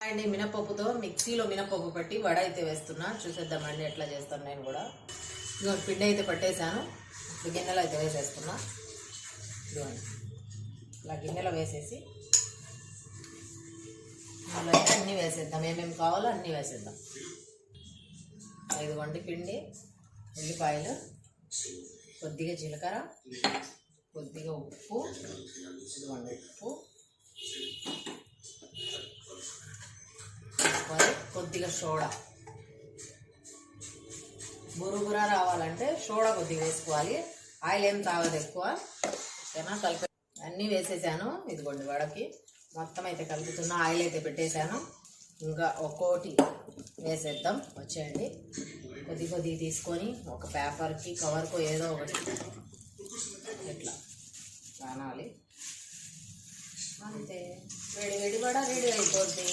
అండి మినపప్పుతో మిక్సీలో మినపప్పు పట్టి వడ అయితే వేస్తున్నా. చూసేద్దామండి ఎట్లా చేస్తాను నేను కూడా. ఇదిగో పిండి అయితే పట్టేశాను. ఇప్పుడు గిన్నెలో అయితే వేసేస్తున్నా. ఇదిగోండి ఇలా గిన్నెలో వేసేసి అందులో అయితే అన్నీ వేసేద్దాం. ఏమేమి కావాలో అన్నీ వేసేద్దాం. ఇదిగోండి పిండి, ఉల్లిపాయలు, కొద్దిగా జీలకర్ర, కొద్దిగా ఉప్పు, ఇదిగోండి ఉప్పు, కొద్దిగా సోడా. బురుగురా రావాలంటే సోడా కొద్దిగా వేసుకోవాలి. ఆయిల్ ఏం తాగదు ఎక్కువ. ఓకేనా? కలిపి అన్నీ వేసేసాను. ఇదిగోండి వడకి మొత్తం అయితే కలుపుతున్నా. ఆయిల్ అయితే పెట్టేశాను. ఇంకా ఒక్కోటి వేసేద్దాం. వచ్చేయండి. కొద్ది తీసుకొని ఒక పేపర్కి కవర్కు ఏదో ఒకటి ఇట్లా కానాలి. అంతే, వేడి వేడి వడ రెడీ అయిపోద్ది.